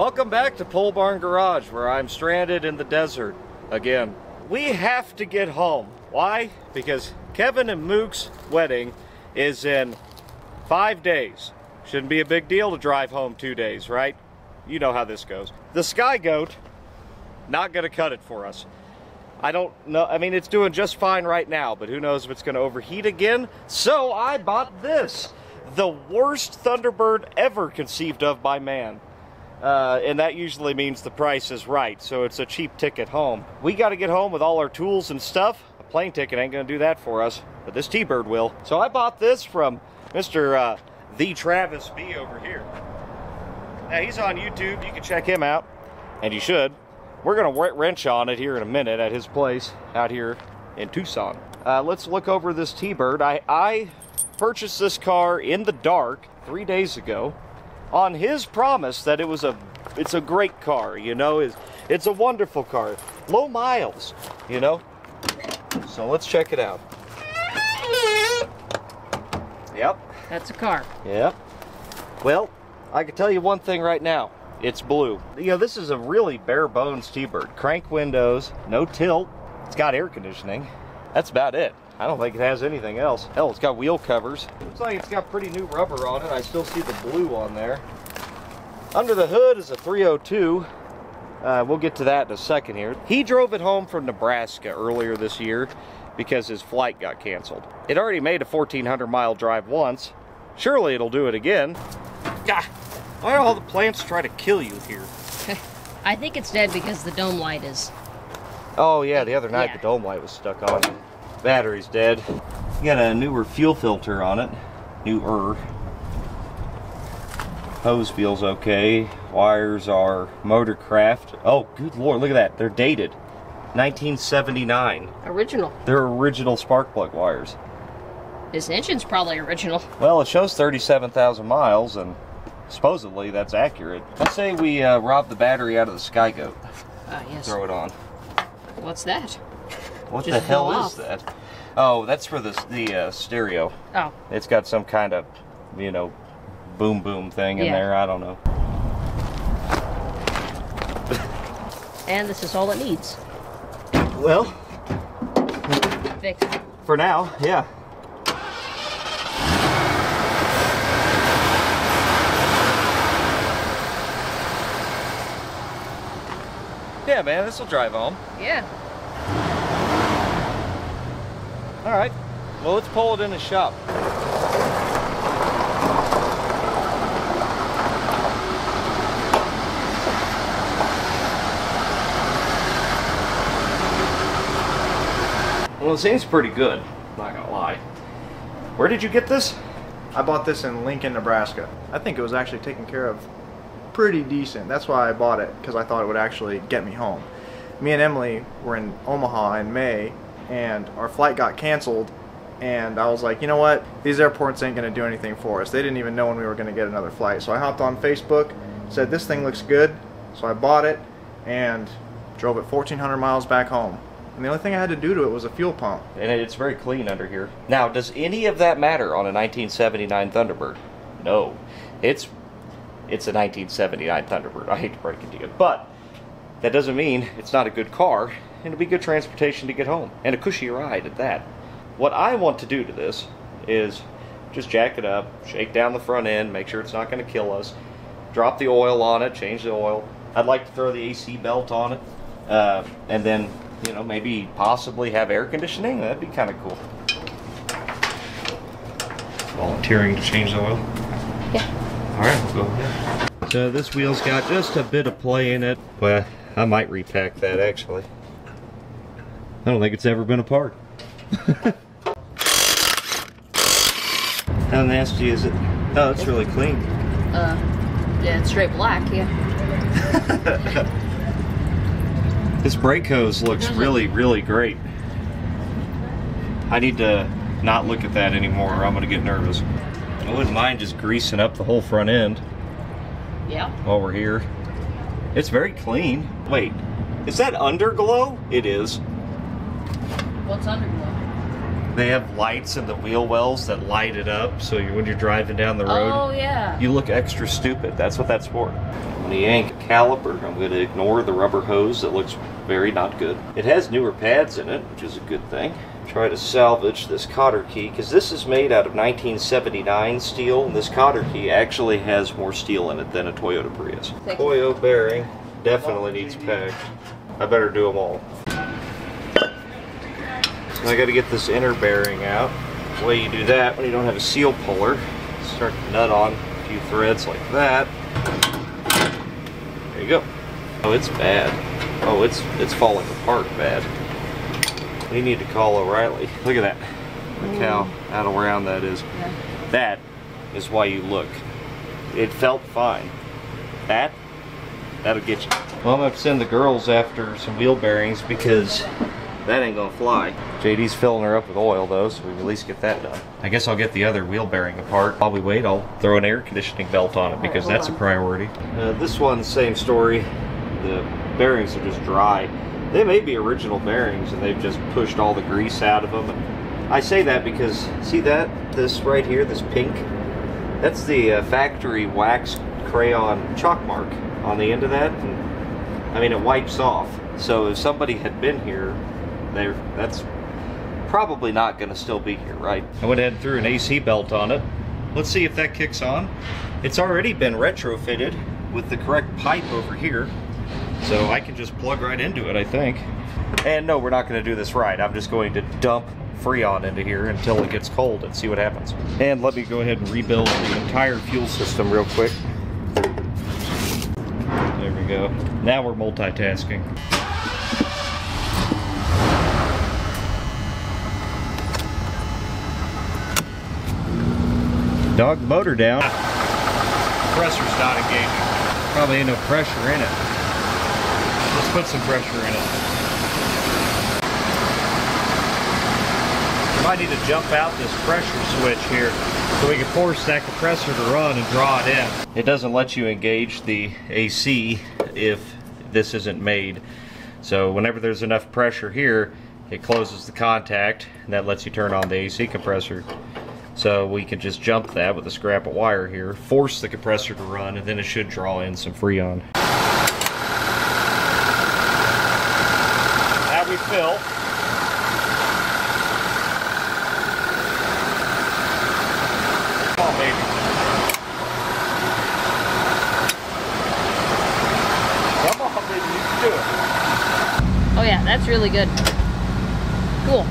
Welcome back to Pole Barn Garage, where I'm stranded in the desert again. We have to get home. Why? Because Kevin and Mook's wedding is in 5 days. Shouldn't be a big deal to drive home 2 days, right? You know how this goes. The Sky Goat, not gonna cut it for us. I don't know, I mean, it's doing just fine right now, but who knows if it's gonna overheat again. So I bought this, the worst Thunderbird ever conceived of by man. And that usually means the price is right, so it's a cheap ticket home. We got to get home with all our tools and stuff. A plane ticket ain't going to do that for us, but this T-Bird will. So I bought this from Mr. The Travis B over here. Now, he's on YouTube. You can check him out, and you should. We're going to wrench on it here in a minute at his place out here in Tucson. Let's look over this T-Bird. I purchased this car in the dark 3 days ago, on his promise that it's a great car, you know, it's a wonderful car, low miles, you know. So let's check it out. Yep. That's a car. Yep. Well, I can tell you one thing right now. It's blue. You know, this is a really bare bones T-Bird. Crank windows, no tilt. It's got air conditioning. That's about it. I don't think it has anything else. Hell, it's got wheel covers. Looks like it's got pretty new rubber on it. I still see the blue on there. Under the hood is a 302. We'll get to that in a second here. He drove it home from Nebraska earlier this year because his flight got canceled. It already made a 1,400 mile drive once. Surely it'll do it again. Ah, why do all the plants try to kill you here? I think it's dead because the dome light is... Oh yeah, the other night the dome light was stuck on it. Battery's dead. You got a newer fuel filter on it. Newer. Hose feels okay. Wires are Motorcraft. Oh, good lord, look at that. They're dated. 1979. Original. They're original spark plug wires. This engine's probably original. Well, it shows 37,000 miles, and supposedly that's accurate. Let's say we rob the battery out of the Sky Goat. Yes. Throw it on. What's that? What the hell is that? Oh, that's for the stereo. Oh. It's got some kind of, you know, boom boom thing in there. I don't know. And this is all it needs. Well, fix it. For now, yeah. Yeah, man, this will drive home. Yeah. All right. Well, let's pull it in the shop. Well, it seems pretty good, not gonna lie. Where did you get this? I bought this in Lincoln, Nebraska. I think it was actually taken care of pretty decent. That's why I bought it, because I thought it would actually get me home. Me and Emily were in Omaha in May, and our flight got canceled, and I was like, you know what, these airports ain't going to do anything for us. They didn't even know when we were going to get another flight. So I hopped on Facebook, said this thing looks good, so I bought it and drove it 1,400 miles back home. And the only thing I had to do to it was a fuel pump. And it's very clean under here. Now, does any of that matter on a 1979 Thunderbird? No. It's a 1979 Thunderbird. I hate to break it to you, but that doesn't mean it's not a good car, and it'll be good transportation to get home, and a cushy ride at that. What I want to do to this is just jack it up, shake down the front end, make sure it's not going to kill us, drop the oil on it, change the oil. I'd like to throw the AC belt on it, and then, you know, maybe possibly have air conditioning. That'd be kind of cool. Volunteering to change the oil? Yeah. Alright, we'll go ahead. So this wheel's got just a bit of play in it. Well, I might repack that actually. I don't think it's ever been apart. How nasty is it? Oh, it's really clean. Yeah, it's straight black, yeah. This brake hose looks really, really great. I need to not look at that anymore or I'm gonna get nervous. I wouldn't mind just greasing up the whole front end. Yeah. While we're here. It's very clean. Wait, is that underglow? It is. What's underglow? They have lights in the wheel wells that light it up, so when you're driving down the road, oh yeah, you look extra stupid. That's what that's for. I'm going to yank a caliper. I'm going to ignore the rubber hose that looks very not good. It has newer pads in it, which is a good thing. Try to salvage this cotter key, because this is made out of 1979 steel, and this cotter key actually has more steel in it than a Toyota Prius. Coil bearing definitely needs packed. I better do them all. So I got to get this inner bearing out. The way you do that when you don't have a seal puller, start the nut on a few threads like that. There you go. Oh, it's bad. Oh, it's falling apart bad. We need to call O'Reilly. Look at that. Look how out of round that is. Yeah. That is why you look. It felt fine. That'll get you. Well, I'm gonna have to send the girls after some wheel bearings because that ain't gonna fly. JD's filling her up with oil though, so we can at least get that done. I guess I'll get the other wheel bearing apart. While we wait, I'll throw an air conditioning belt on it because that's a priority. This one's same story. The bearings are just dry. They may be original bearings and they've just pushed all the grease out of them. And I say that because, see that? This right here, this pink? That's the factory wax crayon chalk mark on the end of that. And, I mean, it wipes off. So if somebody had been here, that's probably not going to still be here, right? I went ahead and threw an AC belt on it. Let's see if that kicks on. It's already been retrofitted with the correct pipe over here. So I can just plug right into it, I think. And no, we're not going to do this right. I'm just going to dump Freon into here until it gets cold and see what happens. And let me go ahead and rebuild the entire fuel system real quick. There we go. Now we're multitasking. Dog the motor down. Compressor's not engaging. Probably ain't no pressure in it. Let's put some pressure in it. We might need to jump out this pressure switch here so we can force that compressor to run and draw it in. It doesn't let you engage the AC if this isn't made. So whenever there's enough pressure here, it closes the contact and that lets you turn on the AC compressor. So we can just jump that with a scrap of wire here, force the compressor to run, and then it should draw in some Freon. Now we fill. Come on, baby. Come on, baby, you can do it. Oh yeah, that's really good. Cool.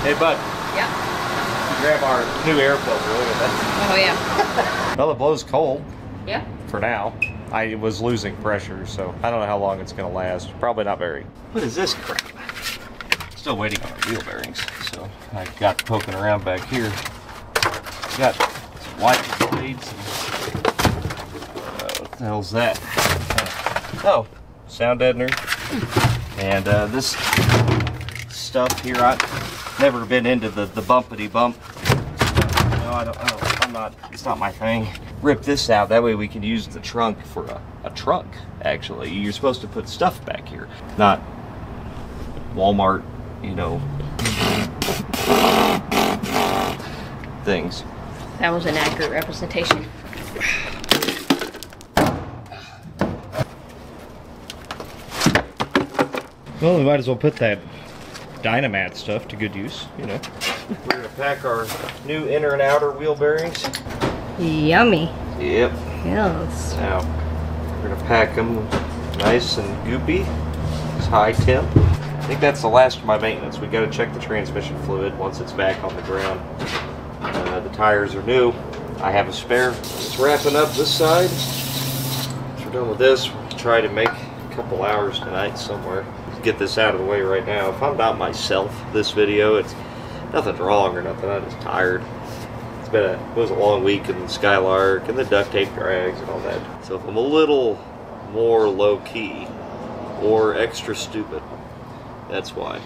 Hey, bud. Yeah. Grab our new air filter. Look at that. Oh yeah. Well, it blows cold. Yeah. For now. I was losing pressure, so I don't know how long it's going to last. Probably not very. What is this crap? Still waiting on our wheel bearings, so I got poking around back here. Got some white blades. What the hell's that? Oh, sound deadener. And this stuff here, I've never been into the bumpity bump. No, I'm not, it's not my thing. Rip this out, that way we can use the trunk for a trunk, actually. You're supposed to put stuff back here, not Walmart, you know, things. That was an accurate representation. Well, we might as well put that Dynamat stuff to good use, you know. We're going to pack our new inner and outer wheel bearings. Yummy. Yep. Yes. Now, we're going to pack them nice and goopy. It's high temp. I think that's the last of my maintenance. We got to check the transmission fluid once it's back on the ground. The tires are new. I have a spare. Just wrapping up this side. Once we're done with this, we'll try to make a couple hours tonight somewhere. Get this out of the way right now. If I'm not myself this video, it's nothing wrong or nothing. I'm just tired. It was a long week in the Skylark and the duct tape drags and all that. So if I'm a little more low key or extra stupid, that's why.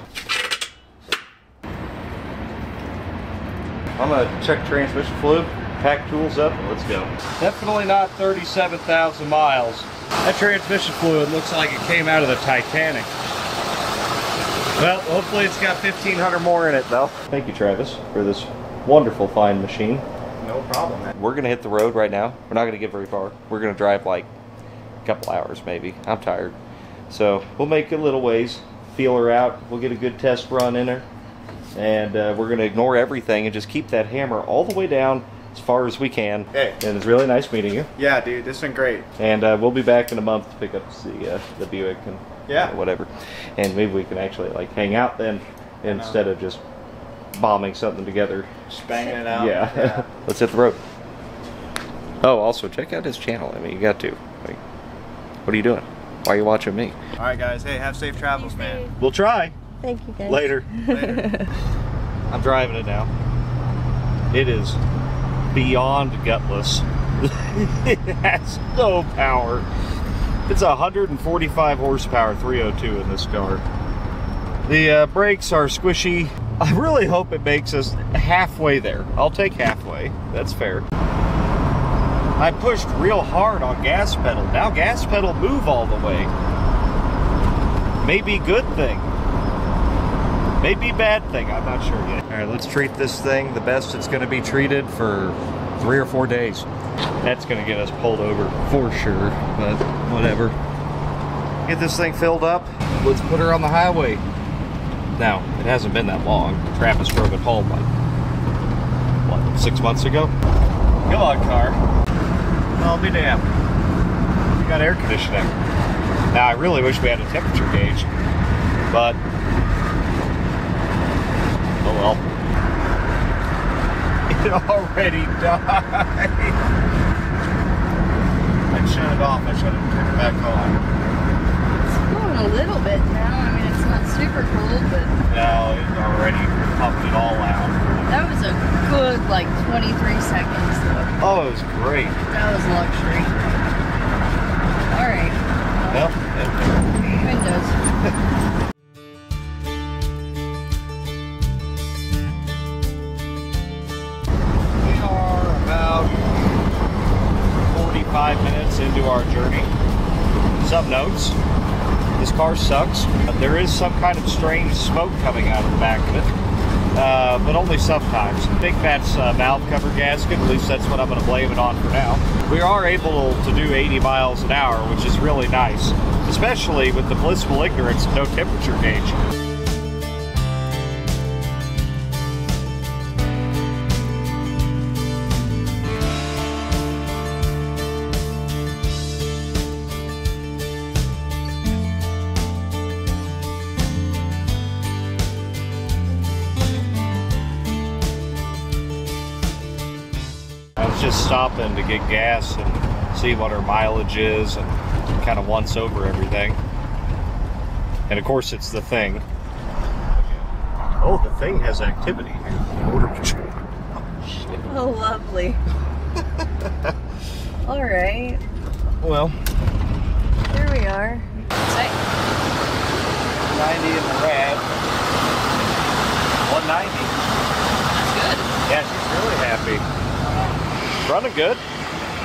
I'm gonna check transmission fluid, pack tools up, and let's go. Definitely not 37,000 miles. That transmission fluid looks like it came out of the Titanic. Well, hopefully it's got 1,500 more in it, though. Thank you, Travis, for this wonderful fine machine. No problem, man. We're going to hit the road right now. We're not going to get very far. We're going to drive like a couple hours maybe. I'm tired. So we'll make a little ways, feel her out. We'll get a good test run in her. And we're going to ignore everything and just keep that hammer all the way down as far as we can. Hey. And it's really nice meeting you. Yeah, dude, this has been great. And we'll be back in a month to pick up the Buick and whatever. And maybe we can actually like hang out then instead of just bombing something together. Just banging it out. Yeah. Let's hit the road. Oh, also check out his channel. I mean, you got to. Like, what are you doing? Why are you watching me? All right, guys. Hey, have safe travels, man. We'll try. Thank you, guys. Later. Later. I'm driving it now. It is beyond gutless. It has no power. It's 145 horsepower 302 in this car. The brakes are squishy. I really hope it makes us halfway there. I'll take halfway. That's fair. I pushed real hard on gas pedal. Now gas pedal move all the way. Maybe good thing. Maybe bad thing. I'm not sure yet. All right, let's treat this thing the best it's going to be treated for 3 or 4 days. That's going to get us pulled over for sure, but whatever. Get this thing filled up. Let's put her on the highway. Now, it hasn't been that long. Travis drove it home, like, what, 6 months ago? Come on, car. I'll be damned. We got air conditioning. Now, I really wish we had a temperature gauge, but oh well. It already died. I shut it off. I should have turned it back on. It's going a little bit now. I mean, it's not super cold, but No, it already pumped it all out. that was a good, like, 23 seconds, though. Oh, it was great. That was luxury. All right. Well, Windows. we are about 45 minutes into our journey. Some notes. This car sucks. There is some kind of strange smoke coming out of the back of it, but only sometimes. I think that's valve cover gasket. At least that's what I'm going to blame it on for now. We are able to do 80 miles an hour, which is really nice, especially with the blissful ignorance of no temperature gauge. Just stopping to get gas and see what our mileage is and kind of once over everything. And of course it's the thing. Oh, the thing has activity here. Motor control. Oh, shit. Oh, lovely. All right. Well, Here we are. Say. 90 in the red. 190. That's good. Yeah, she's really happy. Running good.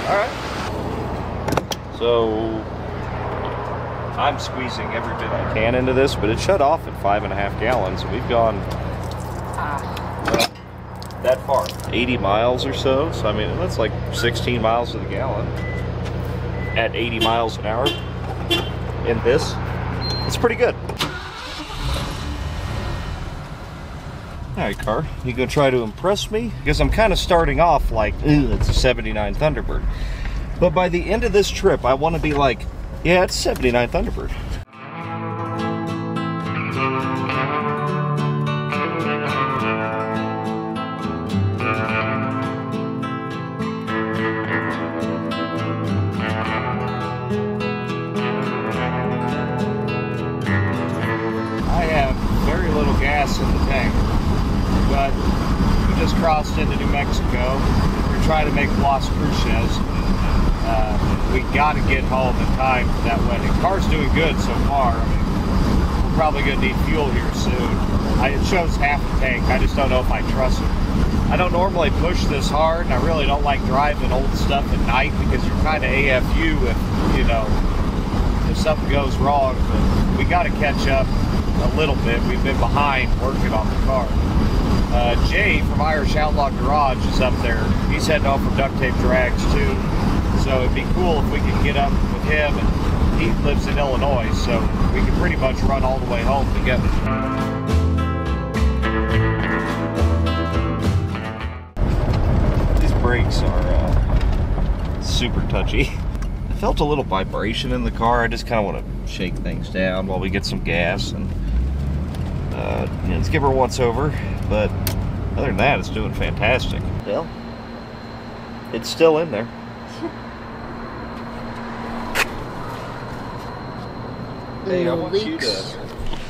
All right. So I'm squeezing every bit I can into this, but it shut off at 5.5 gallons. We've gone that far, 80 miles or so. So I mean, that's like 16 miles to the gallon at 80 miles an hour. In this, it's pretty good. Alright, car, you gonna try to impress me? Because I'm kind of starting off like, it's a 79 Thunderbird. But by the end of this trip, I want to be like, yeah, it's a 79 Thunderbird. I have very little gas in the tank. But we just crossed into New Mexico. We're trying to make Las Cruces. We got to get home in time for that wedding. Car's doing good so far. I mean, we're probably going to need fuel here soon. It shows half the tank. I just don't know if I trust it. I don't normally push this hard, and I really don't like driving old stuff at night because you're kind of AFU if, you know, if something goes wrong. But we got to catch up a little bit. We've been behind working on the car. Jay from Irish Outlaw Garage is up there. He's heading home from Duct Tape Drags too. So it'd be cool if we could get up with him, and he lives in Illinois, so we can pretty much run all the way home together. These brakes are super touchy. I felt a little vibration in the car. I just kind of want to shake things down while we get some gas and let's give her a once over. But other than that, it's doing fantastic. Well, it's still in there. Hey, I want you to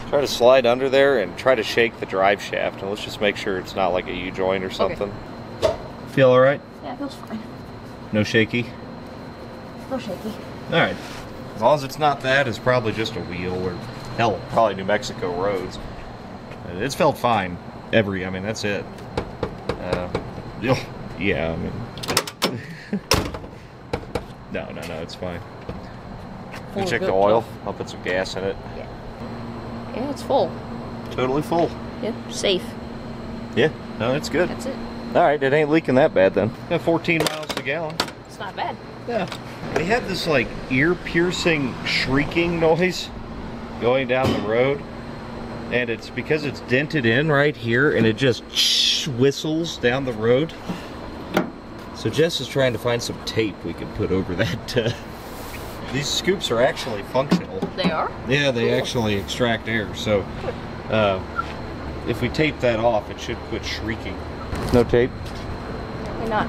try to slide under there and try to shake the drive shaft, and let's just make sure it's not like a U-joint or something. Okay. Feel all right? Yeah, it feels fine. No shaky? No shaky. All right. As long as it's not that, it's probably just a wheel, or hell, probably New Mexico roads. It's felt fine. I mean, that's it. Yeah, I mean. No, it's fine. Can you check the oil? I'll put some gas in it. Yeah, it's full. Totally full. Yep, safe. Yeah, no, it's good. That's it. All right, it ain't leaking that bad then. Got 14 miles a gallon. It's not bad. Yeah. We had this like ear-piercing shrieking noise going down the road, and it's because it's dented in right here, and it just whistles down the road. So Jess is trying to find some tape we can put over that. These scoops are actually functional. They are? Yeah, they actually extract air. So if we tape that off, it should quit shrieking. No tape? Why not?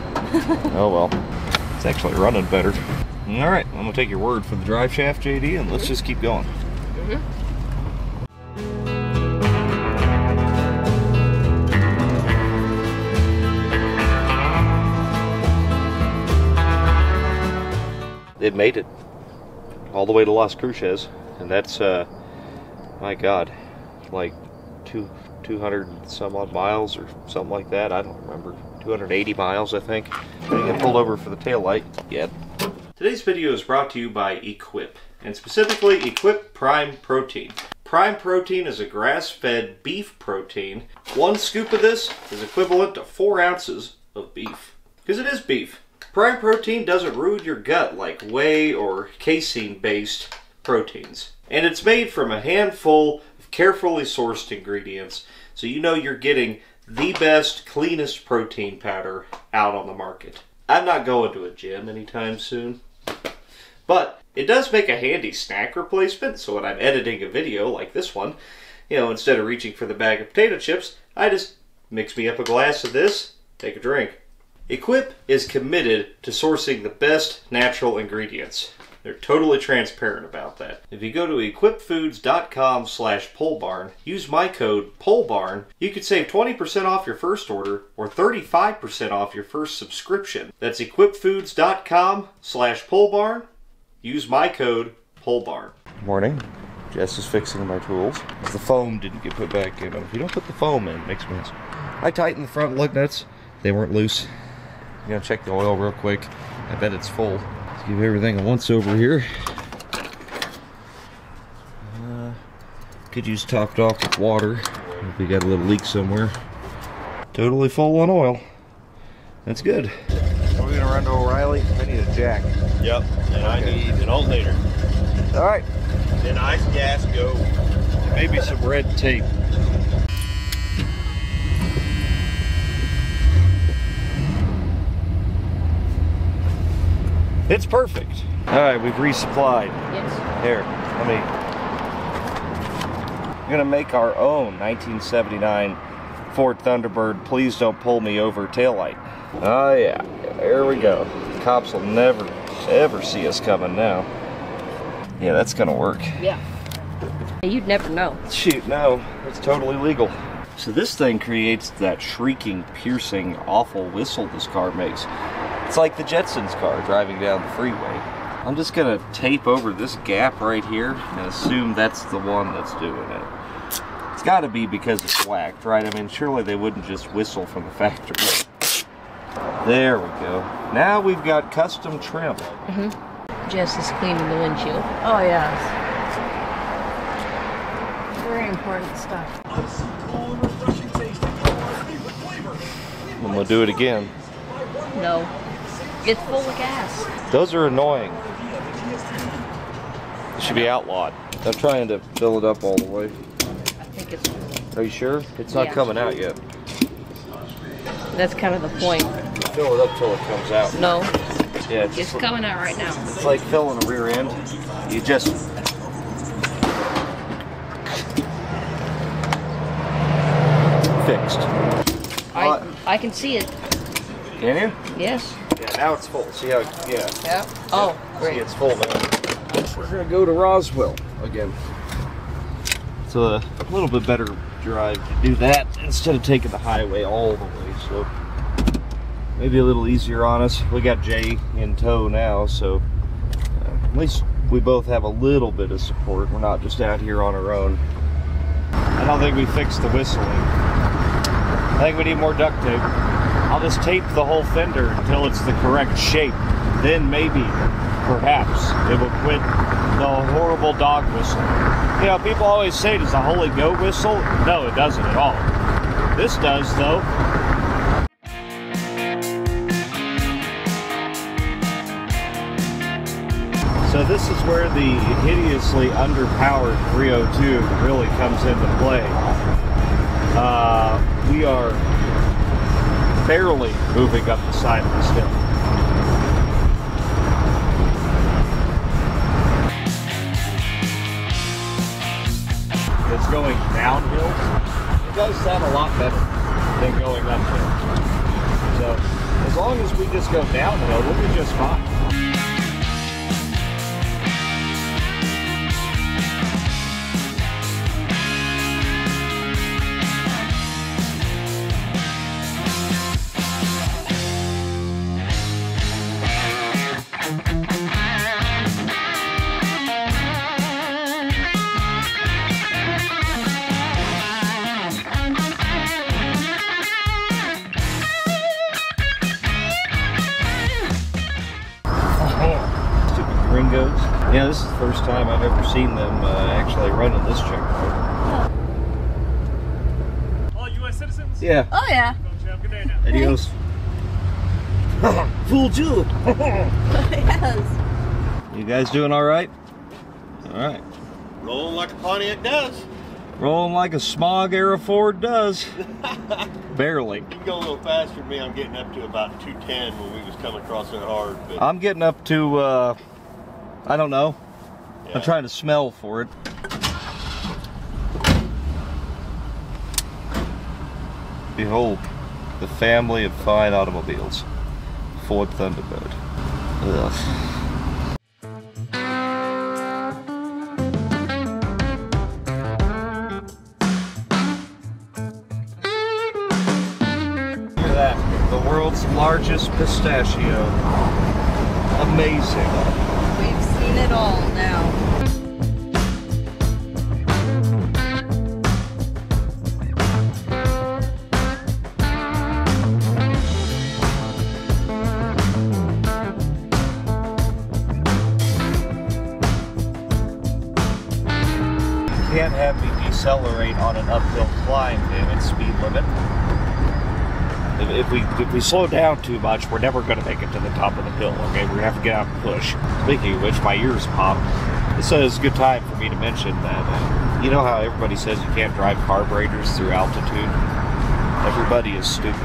Oh well. It's actually running better. All right, I'm gonna take your word for the drive shaft, JD, and let's just keep going. It made it all the way to Las Cruces, and that's my God, like 200 some odd miles or something like that. I don't remember. 280 miles, I think. I get pulled over for the taillight. Yeah. Today's video is brought to you by Equip, and specifically Equip Prime Protein. Prime Protein is a grass-fed beef protein. 1 scoop of this is equivalent to 4 ounces of beef, because it is beef. Prime Protein doesn't ruin your gut like whey or casein-based proteins. And it's made from a handful of carefully sourced ingredients, so you know you're getting the best, cleanest protein powder out on the market. I'm not going to a gym anytime soon, but it does make a handy snack replacement, so when I'm editing a video like this one, you know, instead of reaching for the bag of potato chips, I just mix me up a glass of this, take a drink. Equip is committed to sourcing the best natural ingredients. They're totally transparent about that. If you go to equipfoods.com/polebarn, use my code POLEBARN, you can save 20% off your first order or 35% off your first subscription. That's equipfoods.com/polebarn. Use my code POLEBARN. Morning. Jess is fixing my tools. The foam didn't get put back in. If you don't put the foam in, it makes a mess. I tightened the front lug nuts. They weren't loose. I'm gonna check the oil real quick. I bet it's full. Let's give everything a once over here. Could use topped off with water if we got a little leak somewhere. Totally full on oil. That's good. Are we gonna run to O'Reilly? I need a jack. Yep, and I need an alternator. All right. Then ice, gas, go. Maybe some red tape. It's perfect. All right, we've resupplied. Yes. Here, we're gonna make our own 1979 Ford Thunderbird Please Don't Pull Me Over taillight. Oh yeah, there we go. The cops will never, ever see us coming now. Yeah, that's gonna work. Yeah. You'd never know. Shoot, no, it's totally legal. So this thing creates that shrieking, piercing, awful whistle this car makes. It's like the Jetsons car driving down the freeway. I'm just gonna tape over this gap right here and assume that's the one that's doing it. It's gotta be because it's whacked, right? I mean, surely they wouldn't just whistle from the factory. There we go. Now we've got custom trim. Jess is cleaning the windshield. Oh, yes. Very important stuff. I'm gonna do it again. No. It's full of gas. Those are annoying. It should be outlawed. I'm trying to fill it up all the way. I think it's... Are you sure? It's not Yeah. coming out yet. That's kind of the point. Fill it up till it comes out. No, Yeah, it's coming out right now. it's like filling a rear end. You just fixed. I can see it. Can you? Yes. Yeah, now it's full. See how? Yeah. Yeah. Oh, See, great. it's full now. We're gonna go to Roswell again. It's a little bit better drive to do that instead of taking the highway all the way. So maybe a little easier on us. We got Jay in tow now, so at least we both have a little bit of support. We're not just out here on our own. I don't think we fixed the whistling. I think we need more duct tape. I'll just tape the whole fender until it's the correct shape. Then maybe, perhaps, it will quit the horrible dog whistle. You know, people always say, does the holy goat whistle? No, it doesn't at all. This does, though. So this is where the hideously underpowered 302 really comes into play. We are barely moving up the side of this hill. It's going downhill. It does sound a lot better than going uphill. So as long as we just go downhill, we'll be just fine. Gringos. Yeah, this is the first time I've ever seen them actually running this checkpoint. All U.S. citizens? Yeah. Oh yeah. Have a good day now. Adios. Fooled you. Yes. You guys doing all right? All right. Rolling like a Pontiac does. Rolling like a smog era Ford does. Barely. You can go a little faster than me. I'm getting up to about 210 when we was coming across it hard. But I'm getting up to, I don't know. yeah. I'm trying to smell for it. Behold, the family of fine automobiles. Ford Thunderbird. Ugh. The world's largest pistachio. Amazing. We've seen it all now. You can't have me decelerate on an uphill climb in its speed limit. If we slow down too much, we're never going to make it to the top of the hill, okay? We have to get out and push. Speaking of which, my ears popped. This is a good time for me to mention that, you know how everybody says you can't drive carburetors through altitude? Everybody is stupid.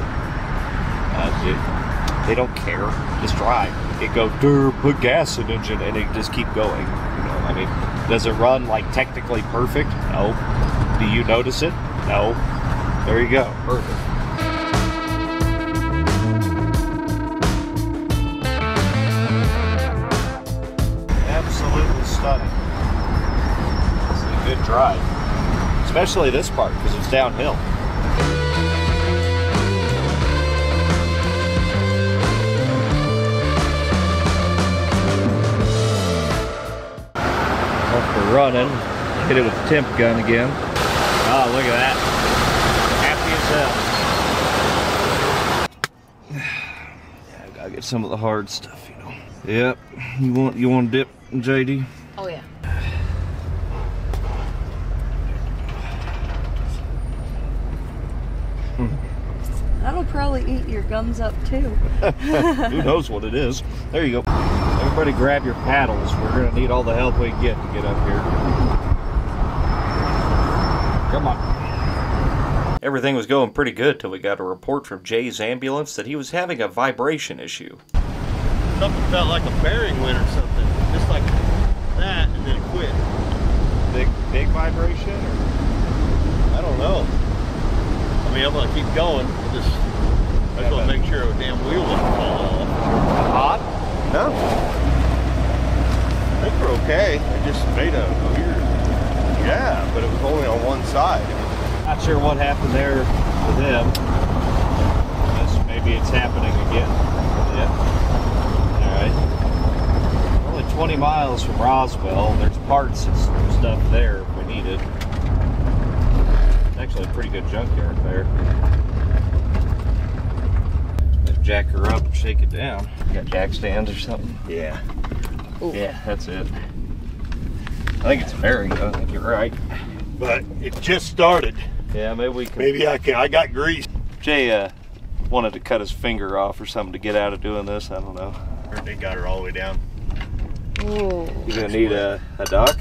They don't care. Just drive. It go, put gas in engine, and it just keep going. You know, I mean, does it run like technically perfect? No. Do you notice it? No. There you go. Perfect. Absolutely stunning. This is a good drive. Especially this part, because it's downhill. Off we're running. Hit it with the temp gun again. Oh, look at that. Happy as hell. Yeah, I gotta get some of the hard stuff, you know. Yep. You want to dip, JD? Oh yeah. That'll probably eat your gums up too. Who knows what it is? There you go. There Everybody grab your paddles. We're going to need all the help we can get to get up here. Come on. Everything was going pretty good till we got a report from Jay's ambulance that he was having a vibration issue. Something felt like a bearing went or something. Just like that, and then it quit. Big vibration? Or? I don't know. I mean, I'm gonna keep going. I just want to make sure a damn wheel doesn't fall off. Hot? No. I think we're okay. It just made a weird. Yeah, but it was only on one side. Not sure what happened there with him. Guess maybe it's happening again. Yeah. Alright. Only 20 miles from Roswell. There's parts and stuff there if we need it. It's actually a pretty good junkyard there. Jack her up and shake it down. You got jack stands or something? Yeah. Ooh. Yeah, that's it. I think it's a bearing though. I think you're right. But it just started. Yeah, maybe we can. Maybe I can. I got grease. Jay wanted to cut his finger off or something to get out of doing this. I don't know. They got her all the way down. Ooh. You gonna need a doc?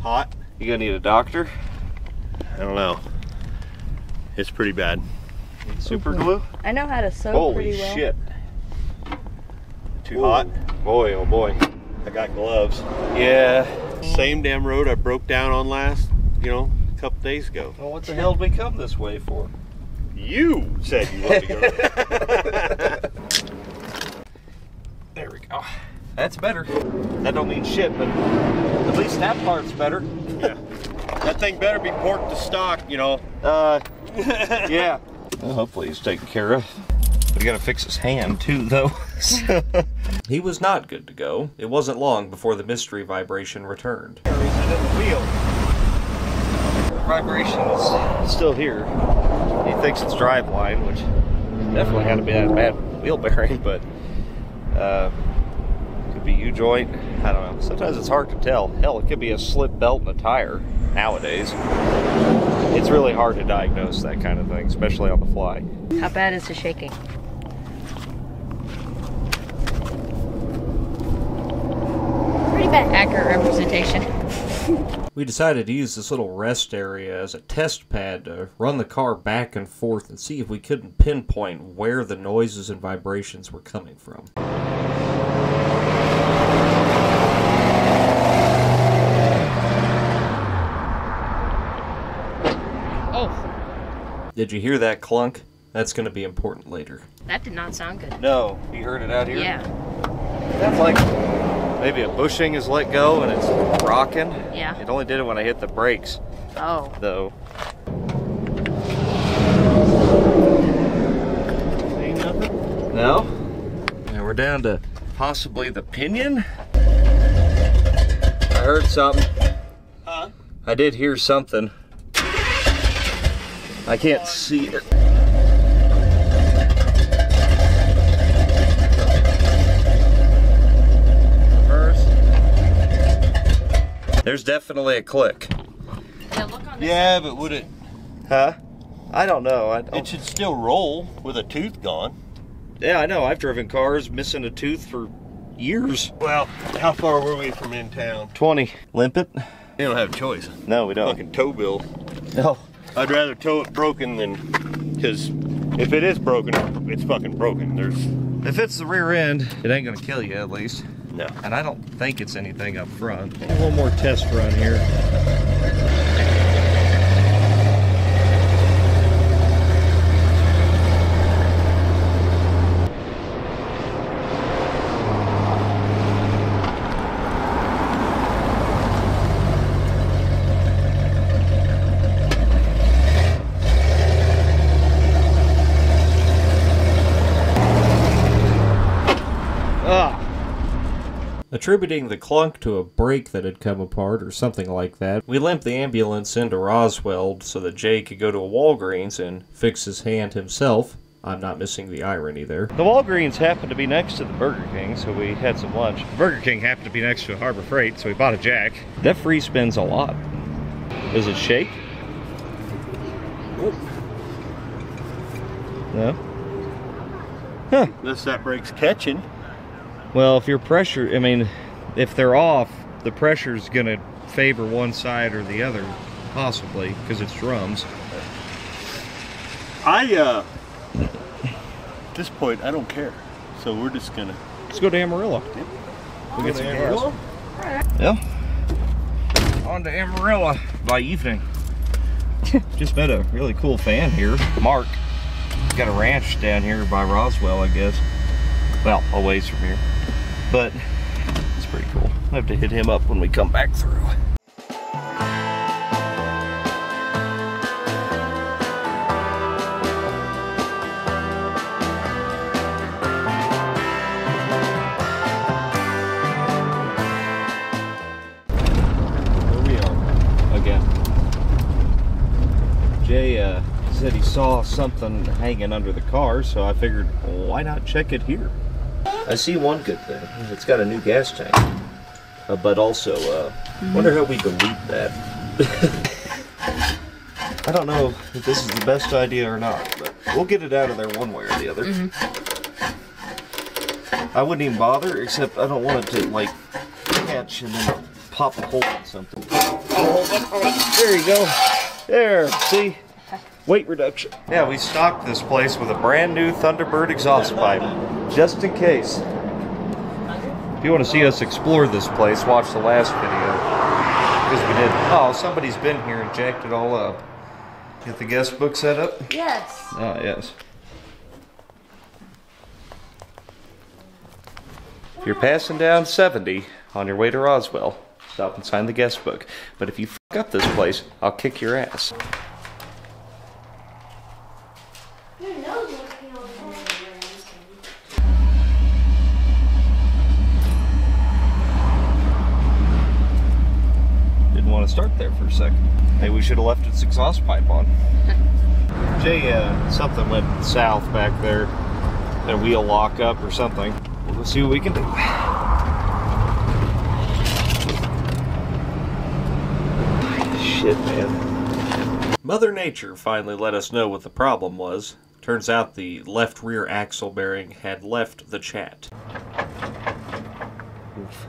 Hot? You gonna need a doctor? I don't know. It's pretty bad. Super glue? I know how to sew Holy pretty well. shit. Too hot? Boy, oh boy. I got gloves. Yeah. Same damn road I broke down on last, a couple days ago. Well, what the hell did we come this way for? You said you wanted to go. There we go. That's better. That don't mean shit, but at least that part's better. Yeah. That thing better be porked to stock, Yeah. Well, hopefully he's taken care of. We gotta fix his hand too, though. He was not good to go. It wasn't long before the mystery vibration returned. Reason in the wheel. The vibration is still here. He thinks it's driveline, which definitely had to be that bad wheel bearing, but could be U-joint. I don't know. Sometimes it's hard to tell. Hell, it could be a slip belt in a tire nowadays. It's really hard to diagnose that kind of thing, especially on the fly. How bad is the shaking? Pretty bad. Accurate representation. We decided to use this little rest area as a test pad to run the car back and forth and see if we couldn't pinpoint where the noises and vibrations were coming from. Oh, Did you hear that clunk? That's going to be important later. that did not sound good. No, you heard it out here? Yeah. That's like maybe a bushing is let go and it's rocking. Yeah. It only did it when I hit the brakes, Oh. though. Ain't nothing. No? And we're down to possibly the pinion? I heard something. Huh? I did hear something. I can't see it. There's definitely a click. Yeah, look on this Yeah, but would it? Huh? I don't know. It should still roll with a tooth gone. Yeah, I know. I've driven cars missing a tooth for years. Well, how far were we from in town? 20. Limp it? You don't have a choice. No, we don't. Fucking tow bill. No. I'd rather tow it broken than, because if it is broken, it's fucking broken. If it's the rear end, it ain't gonna kill you at least. No. And I don't think it's anything up front. One more test run here. Attributing the clunk to a brake that had come apart or something like that, we limped the ambulance into Roswell so that Jay could go to a Walgreens and fix his hand himself. I'm not missing the irony there. The Walgreens happened to be next to the Burger King, so we had some lunch. The Burger King happened to be next to Harbor Freight, so we bought a Jack. That free spins a lot. Does it shake? No? Huh. Unless that brake's catching. Well, if your pressure, I mean, if they're off, the pressure's gonna favor one side or the other, possibly, because it's drums. At this point, I don't care. So we're just gonna... Let's go to Amarillo. Yep. We'll get some gas. Yeah. On to Amarillo by evening. Just met a really cool fan here, Mark. He's got a ranch down here by Roswell, I guess. Well, a ways from here. But it's pretty cool. I'll have to hit him up when we come back through. Jay said he saw something hanging under the car, so I figured, well, why not check it here? I see one good thing. It's got a new gas tank. But also, wonder how we delete that. I don't know if this is the best idea or not, but we'll get it out of there one way or the other. I wouldn't even bother, except I don't want it to, like, catch and then pop a hole in something. Oh, there you go. There, see? Weight reduction. Yeah, we stocked this place with a brand new Thunderbird exhaust pipe, just in case. If you want to see us explore this place, watch the last video. Because we did. Oh, somebody's been here and jacked it all up. Get the guest book set up? Yes. Oh, yes. If you're passing down 70 on your way to Roswell, stop and sign the guest book. But if you fuck up this place, I'll kick your ass. Didn't want to start there for a second. Maybe we should have left its exhaust pipe on. Jay, something went south back there. A wheel lock up or something. We'll see what we can do. Shit, man. Mother Nature finally let us know what the problem was. Turns out the left rear axle bearing had left the chat. Oof.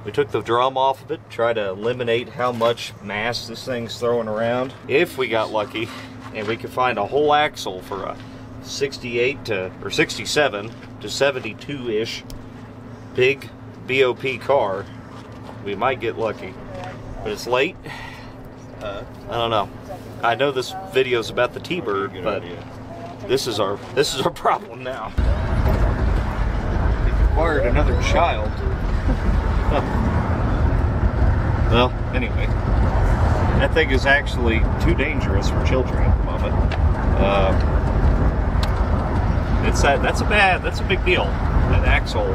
We took the drum off of it, tried to eliminate how much mass this thing's throwing around. If we got lucky, and we could find a whole axle for a 68 to, or 67 to 72-ish big BOP car, we might get lucky. But it's late. I don't know. I know this video's about the T-Bird, but this is our problem now. We've acquired another child. Well, anyway, that thing is actually too dangerous for children at the moment. That's a big deal. That axle,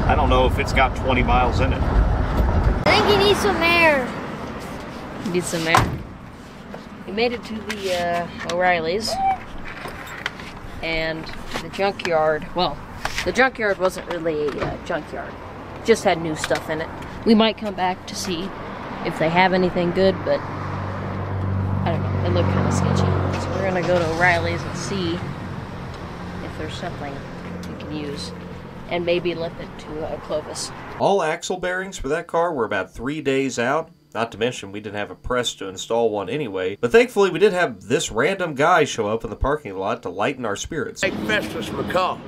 I don't know if it's got 20 miles in it. I think you need some air. Need some air. We made it to the O'Reilly's and the junkyard. Well, the junkyard wasn't really a junkyard. It just had new stuff in it. We might come back to see if they have anything good, but I don't know. It looked kind of sketchy. So we're gonna go to O'Reilly's and see if there's something we can use, and maybe lip it to Clovis. All axle bearings for that car were about 3 days out. Not to mention, we didn't have a press to install one anyway. But thankfully, we did have this random guy show up in the parking lot to lighten our spirits. Like Festus McCall.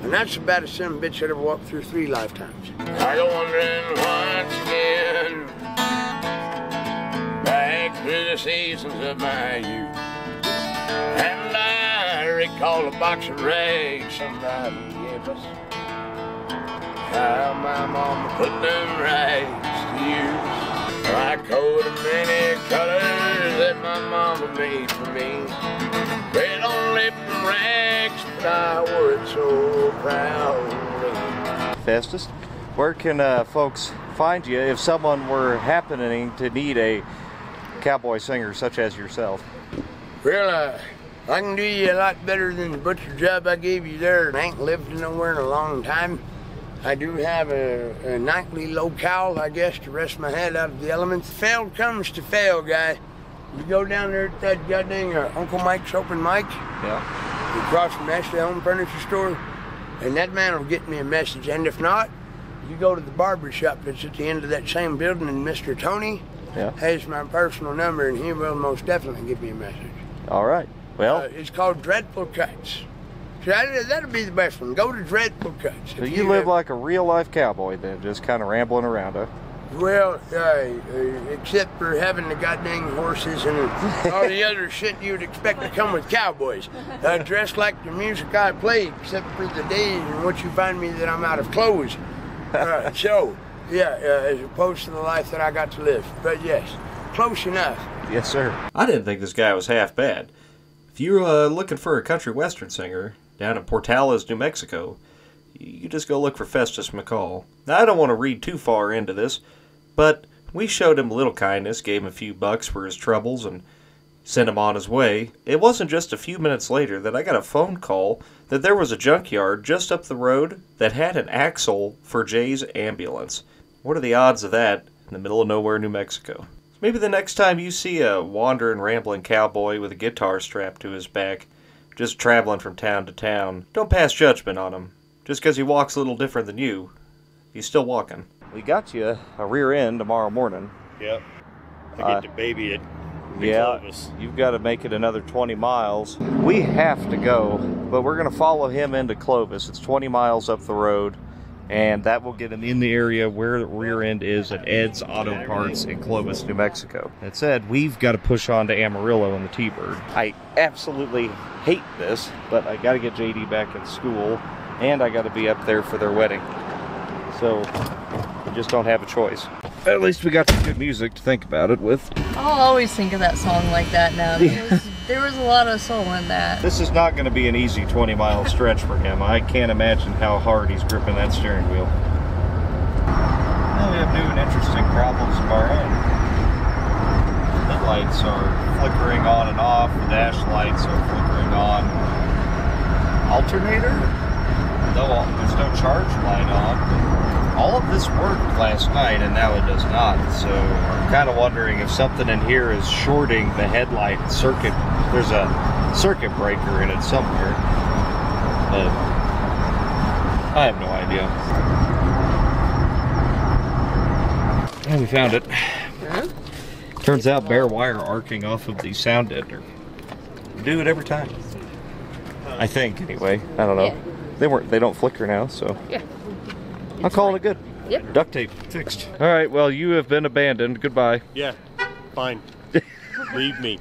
And that's about as some bitch that ever walked through 3 lifetimes. I go wandering once again back through the seasons of my youth. And I recall a box of rags somebody gave us. How my mama put them rags to use. I coat of many colors that my mama made for me. Red on lip and rags, but I wore it so proudly. Festus, where can folks find you if someone were happening to need a cowboy singer such as yourself? Well, I can do you a lot better than the butcher job I gave you there. I ain't lived nowhere in a long time. I do have a nightly locale, I guess, to rest my head out of the elements. Fail comes to fail, guy. You go down there at that goddamn Uncle Mike's open mic. Yeah. You cross from Ashley Home Furniture Store. and that man will get me a message. And if not, you go to the barber shop that's at the end of that same building, and Mr. Tony has my personal number, and he will most definitely give me a message. All right. Well, it's called Dreadful Cuts. So that'll be the best one. Go to Dreadful Cuts. so you live like a real-life cowboy then, just kind of rambling around, huh? Well, except for having the goddamn horses and all the other shit you'd expect to come with cowboys. Dressed like the music I play, except for the days in which you find me that I'm out of clothes. As opposed to the life that I got to live. But yes, close enough. Yes, sir. I didn't think this guy was half bad. If you're looking for a country western singer down in Portales, New Mexico, you just go look for Festus McCall. Now, I don't want to read too far into this, but we showed him a little kindness, gave him a few bucks for his troubles, and sent him on his way. It wasn't just a few minutes later that I got a phone call that there was a junkyard just up the road that had an axle for Jay's ambulance. What are the odds of that in the middle of nowhere, New Mexico? Maybe the next time you see a wandering, rambling cowboy with a guitar strapped to his back, just traveling from town to town, don't pass judgment on him. Just because he walks a little different than you, he's still walking. We got you a rear end tomorrow morning. Yep. I get to baby it. Yeah, you've got to make it another 20 miles. We have to go, but we're going to follow him into Clovis. It's 20 miles up the road, and that will get him in the area where the rear end is at Ed's Auto Parts in Clovis, New Mexico. That said, we've got to push on to Amarillo in the T-Bird. I absolutely hate this, but I got to get JD back in school, and I got to be up there for their wedding. So we just don't have a choice. At least we got some good music to think about it with. I'll always think of that song like that now. There was a lot of soul in that. This is not going to be an easy 20-mile stretch for him. I can't imagine how hard he's gripping that steering wheel. Now we have new and interesting problems of our own. Headlights are flickering on and off. The dash lights are flickering on. Alternator? No, there's no charge light on. All of this worked last night, and now it does not. So I'm kind of wondering if something in here is shorting the headlight circuit. There's a circuit breaker in it somewhere, but I have no idea. And we found it. Turns out bare wire arcing off of the sound deadener. Do it every time. I think, anyway. I don't know. Yeah. They don't flicker now, so yeah. I'll call it good. Yep. Duct tape fixed. All right, well, you have been abandoned. Goodbye. Yeah, fine. Leave me.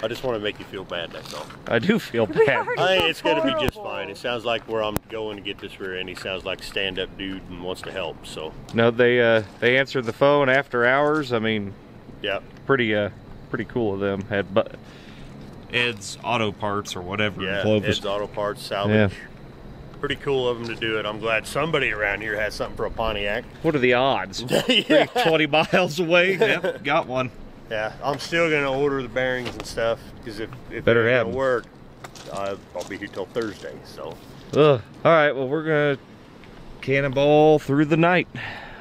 I just want to make you feel bad, that's all. I do feel bad. It's going to be just fine. It sounds like where I'm going to get this rear end, he sounds like a stand-up dude and wants to help, so. No, they answered the phone after hours. I mean, yeah, pretty cool of them. Had Ed's Auto Parts or whatever. Yeah, Clovis. Ed's Auto Parts, salvage. Yeah. Pretty cool of them to do it. I'm glad somebody around here has something for a Pontiac. What are the odds? Yeah. 20 miles away. Yep, got one. Yeah, I'm still gonna order the bearings and stuff because if better it have don't work, I'll be here till Thursday. So. All right. Well, we're gonna cannonball through the night.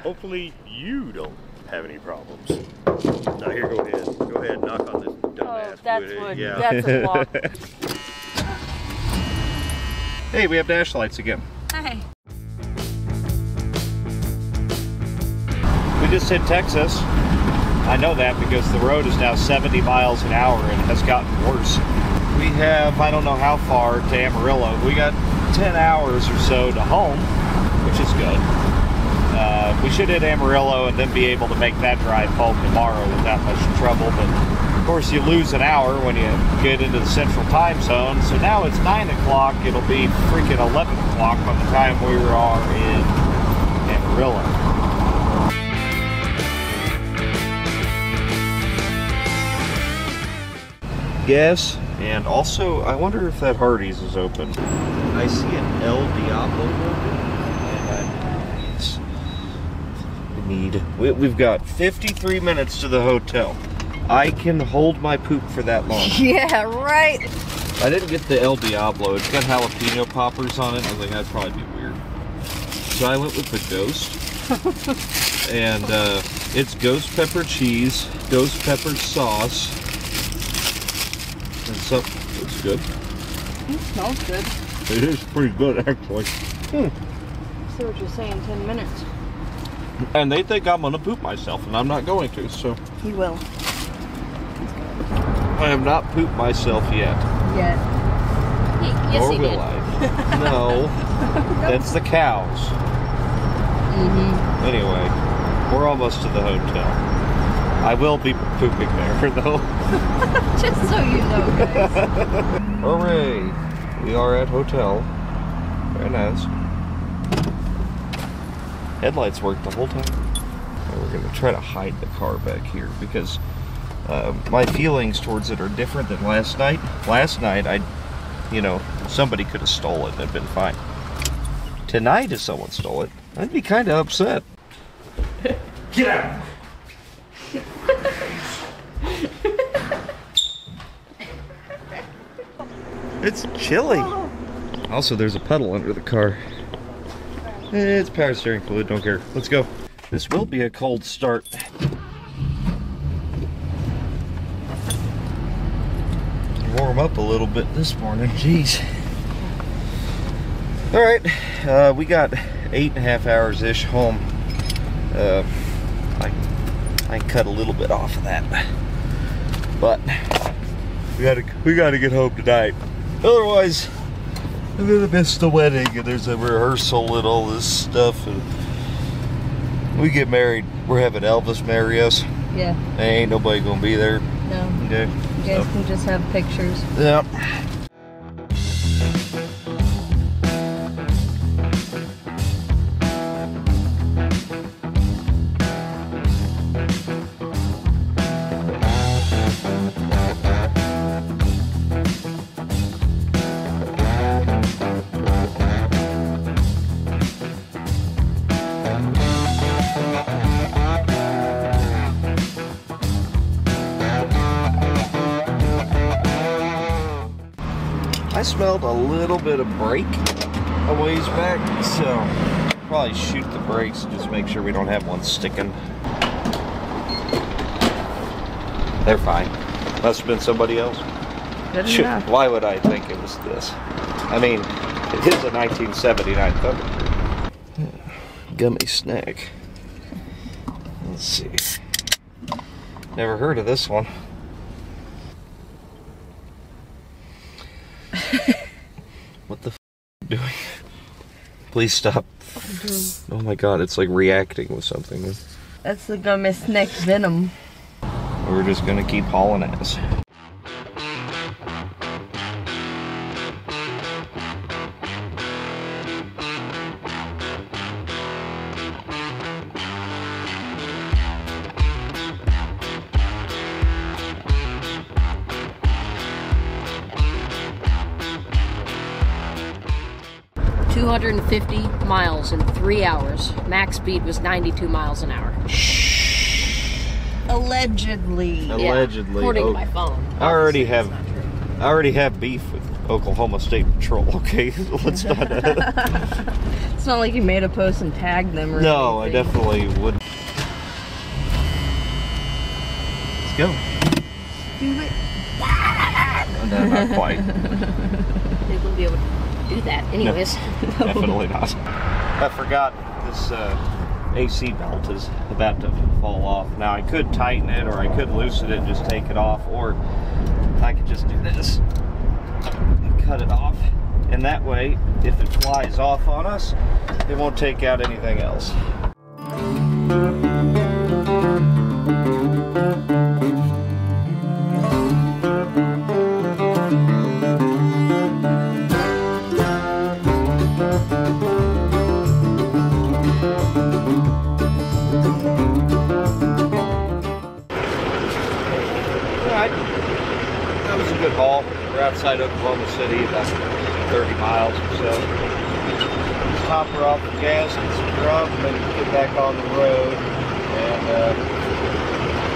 Hopefully you don't have any problems. Now here, go ahead. Go ahead, knock on this dumbass that's wood. wood. Yeah. That's a block. Hey, we have dash lights again. Hey. We just hit Texas. I know that because the road is now 70 miles an hour and it has gotten worse. We have, I don't know how far to Amarillo. We got 10 hours or so to home, which is good. We should hit Amarillo and then be able to make that drive home tomorrow without much trouble. But of course, you lose an hour when you get into the central time zone. So now it's 9 o'clock. It'll be freaking 11 o'clock by the time we are in Amarillo. Yes, and also I wonder if that Hardee's is open. I see an El Diablo open, and we've got 53 minutes to the hotel. I can hold my poop for that long. Yeah, right. I didn't get the El Diablo. It's got jalapeno poppers on it. I was like, that'd probably be weird. So I went with the Ghost. And it's ghost pepper cheese, ghost pepper sauce. And so, it's good. It smells good. It is pretty good, actually. See what you're saying, 10 minutes. And they think I'm gonna poop myself, and I'm not going to, so. He will. I have not pooped myself yet. Yeah. Yes, Nor he will did. I. No. That's the cows. Mm-hmm. Anyway, we're almost to the hotel. I will be pooping there, though. Just so you know, guys. Hooray! We are at hotel. Very nice. Headlights worked the whole time. And we're going to try to hide the car back here because my feelings towards it are different than last night. Last night, somebody could have stolen it and it'd been fine. Tonight, if someone stole it, I'd be kind of upset. Get out! It's chilly. Also, there's a puddle under the car. It's power steering fluid, don't care. Let's go. This will be a cold start. Warm up a little bit this morning, jeez. All right, we got 8.5 hours-ish home. I cut a little bit off of that, but we gotta get home tonight. Otherwise, I'm gonna miss the wedding, and there's a rehearsal and all this stuff. And we get married, we're having Elvis marry us. Yeah. Ain't nobody gonna be there. No. Okay. You guys can just have pictures. Yep. I smelled a little bit of brake a ways back, so probably shoot the brakes and just make sure we don't have one sticking. They're fine. Must have been somebody else. Good Shoot, enough. why would I think it was this? I mean, it is a 1979 Thunderbird. Gummy snack. Let's see. Never heard of this one. What the f doing? Please stop. Oh my god, it's like reacting with something. That's the gummy snake venom. We're just gonna keep hauling ass. $250 miles in 3 hours. Max speed was 92 miles an hour. Allegedly. Allegedly. According to my phone. I already Obviously, have it's not true. I already have beef with Oklahoma State Patrol, okay? Let's not It's not like you made a post and tagged them or No, I anything. definitely would. Let's go. Do it. No, not quite. They wouldn't be able to do that anyways. Definitely not. I forgot this AC belt is about to fall off. Now I could tighten it, or I could loosen it and just take it off, or I could just do this and cut it off. And that way, if it flies off on us, it won't take out anything else. That was a good haul. We're outside Oklahoma City, about 30 miles or so. Just top her off the gas, get some grub, and then get back on the road. And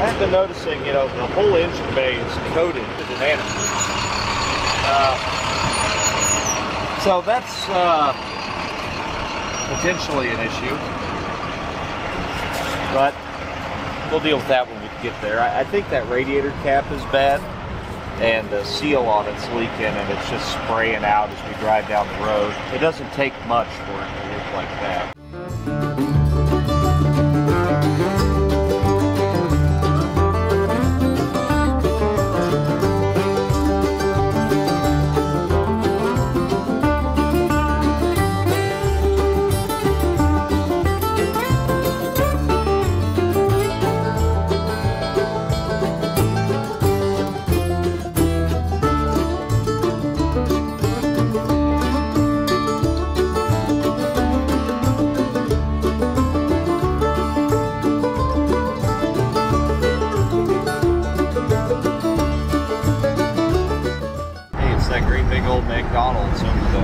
I've been noticing, you know, the whole engine bay is coated with banana. So that's potentially an issue. But we'll deal with that when we get there. I think that radiator cap is bad. and the seal on it's leaking and it's just spraying out as we drive down the road. It doesn't take much for it to look like that. That great big old McDonald's over the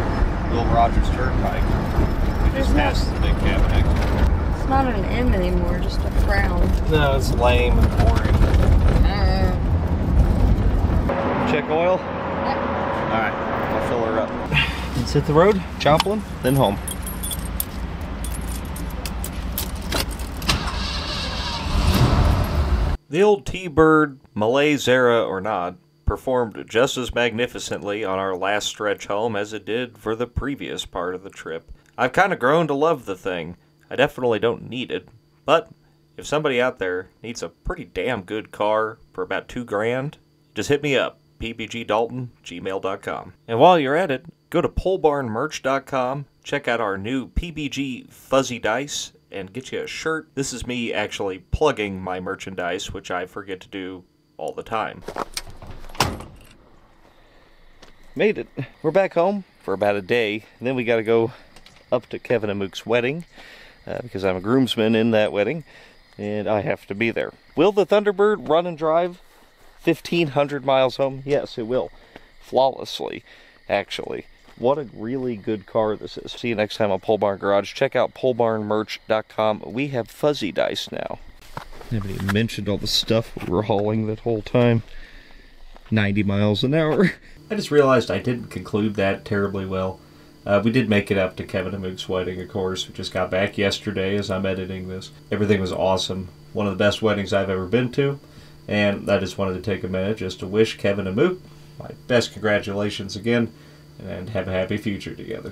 Will Rogers Turnpike. We just passed the big cabin exit. It's not an M anymore, just a frown. No, it's lame and boring. Check oil? Yep. Alright, I'll fill her up. Let's hit the road, Joplin, then home. The old T-Bird, Malaise era or not, performed just as magnificently on our last stretch home as it did for the previous part of the trip. I've kind of grown to love the thing. I definitely don't need it, but if somebody out there needs a pretty damn good car for about $2,000, just hit me up, pbgdalton@gmail.com. And while you're at it, go to polebarnmerch.com, check out our new PBG fuzzy dice, and get you a shirt. This is me actually plugging my merchandise, which I forget to do all the time. Made it. We're back home for about a day. And then we got to go up to Kevin and Mook's wedding because I'm a groomsman in that wedding and I have to be there. Will the Thunderbird run and drive 1,500 miles home? Yes, it will. Flawlessly, actually. What a really good car this is. See you next time on Pole Barn Garage. Check out polebarnmerch.com. We have fuzzy dice now. Nobody mentioned all the stuff we were hauling that whole time. 90 miles an hour. I just realized I didn't conclude that terribly well. We did make it up to Kevin and Mook's wedding, of course. We just got back yesterday as I'm editing this. Everything was awesome. One of the best weddings I've ever been to. And I just wanted to take a minute just to wish Kevin and Mook my best congratulations again and have a happy future together.